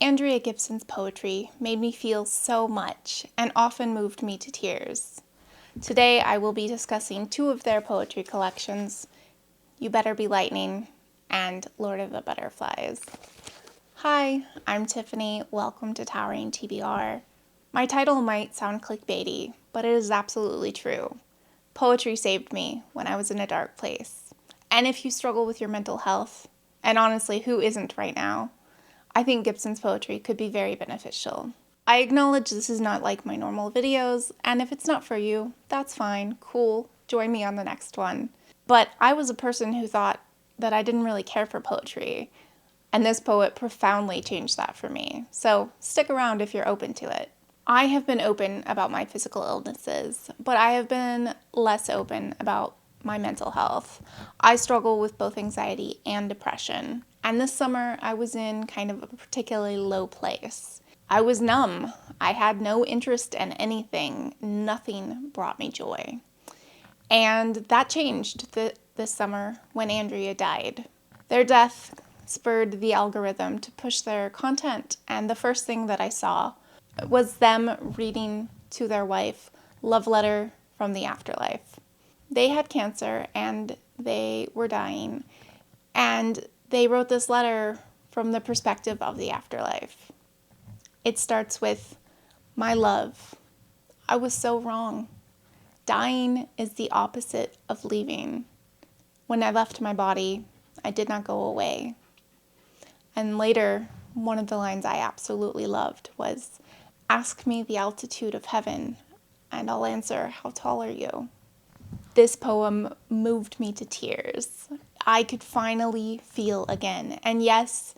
Andrea Gibson's poetry made me feel so much and often moved me to tears. Today I will be discussing two of their poetry collections, You Better Be Lightning and Lord of the Butterflies. Hi, I'm Tiffany. Welcome to Towering TBR. My title might sound clickbaity, but it is absolutely true. Poetry saved me when I was in a dark place. And if you struggle with your mental health, and honestly, who isn't right now, I think Gibson's poetry could be very beneficial. I acknowledge this is not like my normal videos, and if it's not for you, that's fine, cool, join me on the next one. But I was a person who thought that I didn't really care for poetry, and this poet profoundly changed that for me. So stick around if you're open to it. I have been open about my physical illnesses, but I have been less open about my mental health. I struggle with both anxiety and depression, and this summer I was in kind of a particularly low place. I was numb. I had no interest in anything. Nothing brought me joy. And that changed this summer when Andrea died. Their death spurred the algorithm to push their content, and the first thing that I saw was them reading to their wife Love Letter from the Afterlife. They had cancer and they were dying, and they wrote this letter from the perspective of the afterlife. It starts with, "My love, I was so wrong. Dying is the opposite of leaving. When I left my body, I did not go away." And later, one of the lines I absolutely loved was, "Ask me the altitude of heaven, and I'll answer, how tall are you?" This poem moved me to tears. I could finally feel again. And yes,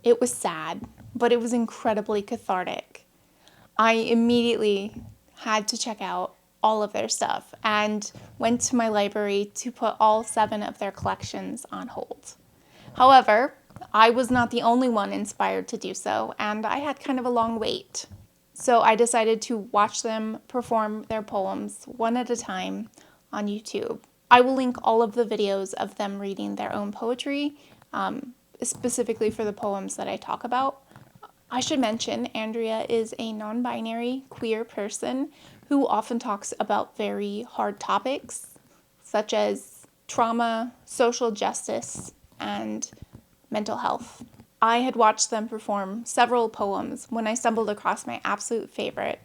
it was sad, but it was incredibly cathartic. I immediately had to check out all of their stuff and went to my library to put all 7 of their collections on hold. However, I was not the only one inspired to do so, and I had kind of a long wait. So I decided to watch them perform their poems one at a time on YouTube. I will link all of the videos of them reading their own poetry, specifically for the poems that I talk about. I should mention, Andrea is a non-binary queer person who often talks about very hard topics, such as trauma, social justice, and mental health. I had watched them perform several poems when I stumbled across my absolute favorite,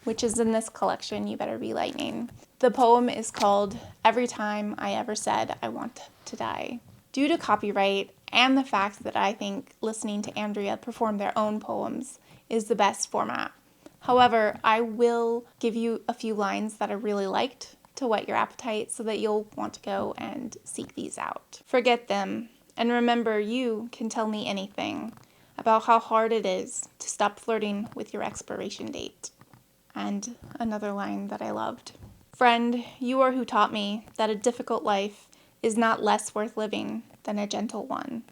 which is in this collection, You Better Be Lightning. The poem is called Every Time I Ever Said I Want to Die. Due to copyright and the fact that I think listening to Andrea perform their own poems is the best format. However, I will give you a few lines that I really liked to whet your appetite so that you'll want to go and seek these out. "Forget them, and remember you can tell me anything about how hard it is to stop flirting with your expiration date." And another line that I loved. "Friend, you are who taught me that a difficult life is not less worth living than a gentle one.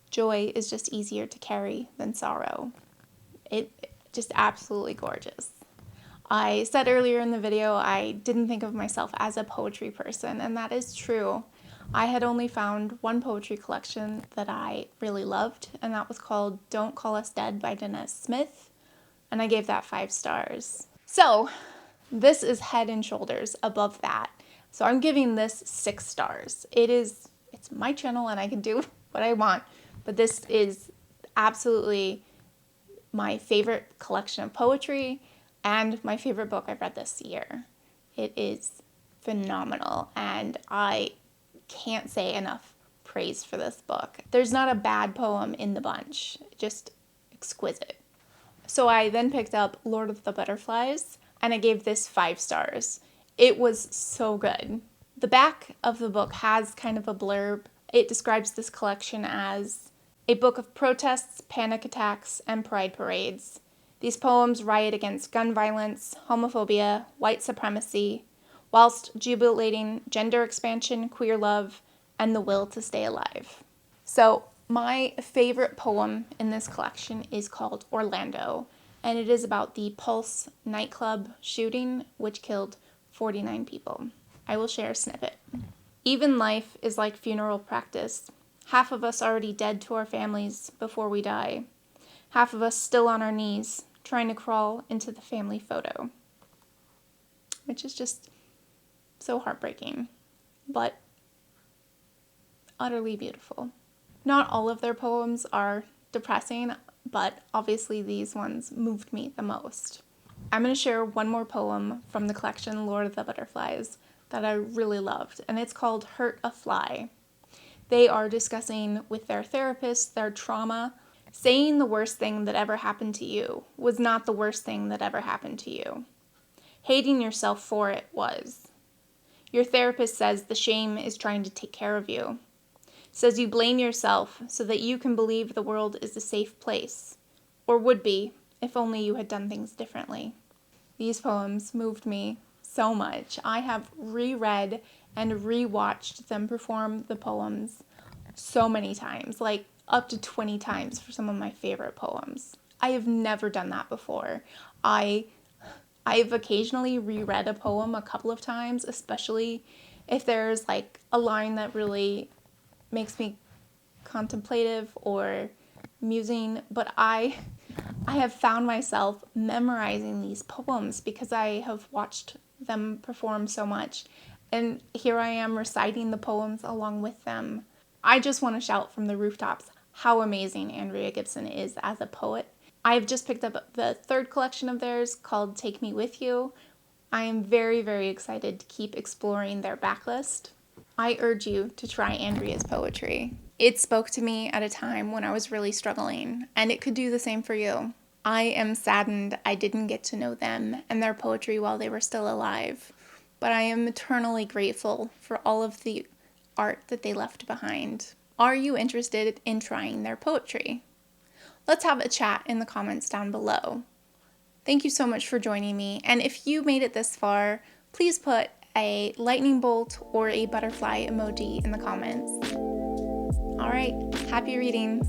Joy is just easier to carry than sorrow." It just absolutely gorgeous. I said earlier in the video I didn't think of myself as a poetry person, and that is true. I had only found one poetry collection that I really loved, and that was called Don't Call Us Dead by Dennis Smith, and I gave that 5 stars. So this is head and shoulders above that. So I'm giving this 6 stars. It's my channel and I can do what I want, but this is absolutely my favorite collection of poetry and my favorite book I've read this year. It is phenomenal, and I can't say enough praise for this book. There's not a bad poem in the bunch, just exquisite. So I then picked up Lord of the Butterflies, and I gave this 5 stars. It was so good. The back of the book has kind of a blurb. It describes this collection as a book of protests, panic attacks, and pride parades. These poems riot against gun violence, homophobia, white supremacy, whilst jubilating gender expansion, queer love, and the will to stay alive. So my favorite poem in this collection is called Orlando, and it is about the Pulse nightclub shooting, which killed 49 people. I will share a snippet. "Even life is like funeral practice. Half of us already dead to our families before we die. half of us still on our knees, trying to crawl into the family photo, which is just so heartbreaking, but utterly beautiful. Not all of their poems are depressing, but obviously these ones moved me the most. I'm going to share one more poem from the collection Lord of the Butterflies that I really loved, and it's called Hurt a Fly. They are discussing with their therapist their trauma. Saying the worst thing that ever happened to you was not the worst thing that ever happened to you. Hating yourself for it was. Your therapist says the shame is trying to take care of you. Says you blame yourself so that you can believe the world is a safe place, or would be if only you had done things differently. These poems moved me so much. I have reread and rewatched them perform the poems so many times, like up to 20 times for some of my favorite poems. I have never done that before. I've occasionally reread a poem a couple of times, especially if there's like a line that really makes me contemplative or musing, but I have found myself memorizing these poems because I have watched them perform so much, and here I am reciting the poems along with them. I just want to shout from the rooftops how amazing Andrea Gibson is as a poet. I've just picked up the third collection of theirs called Take Me With You. I am very, very excited to keep exploring their backlist. I urge you to try Andrea's poetry. It spoke to me at a time when I was really struggling, and it could do the same for you. I am saddened I didn't get to know them and their poetry while they were still alive, but I am eternally grateful for all of the art that they left behind. Are you interested in trying their poetry? Let's have a chat in the comments down below. Thank you so much for joining me, and if you made it this far, please put a lightning bolt or a butterfly emoji in the comments. All right, happy reading.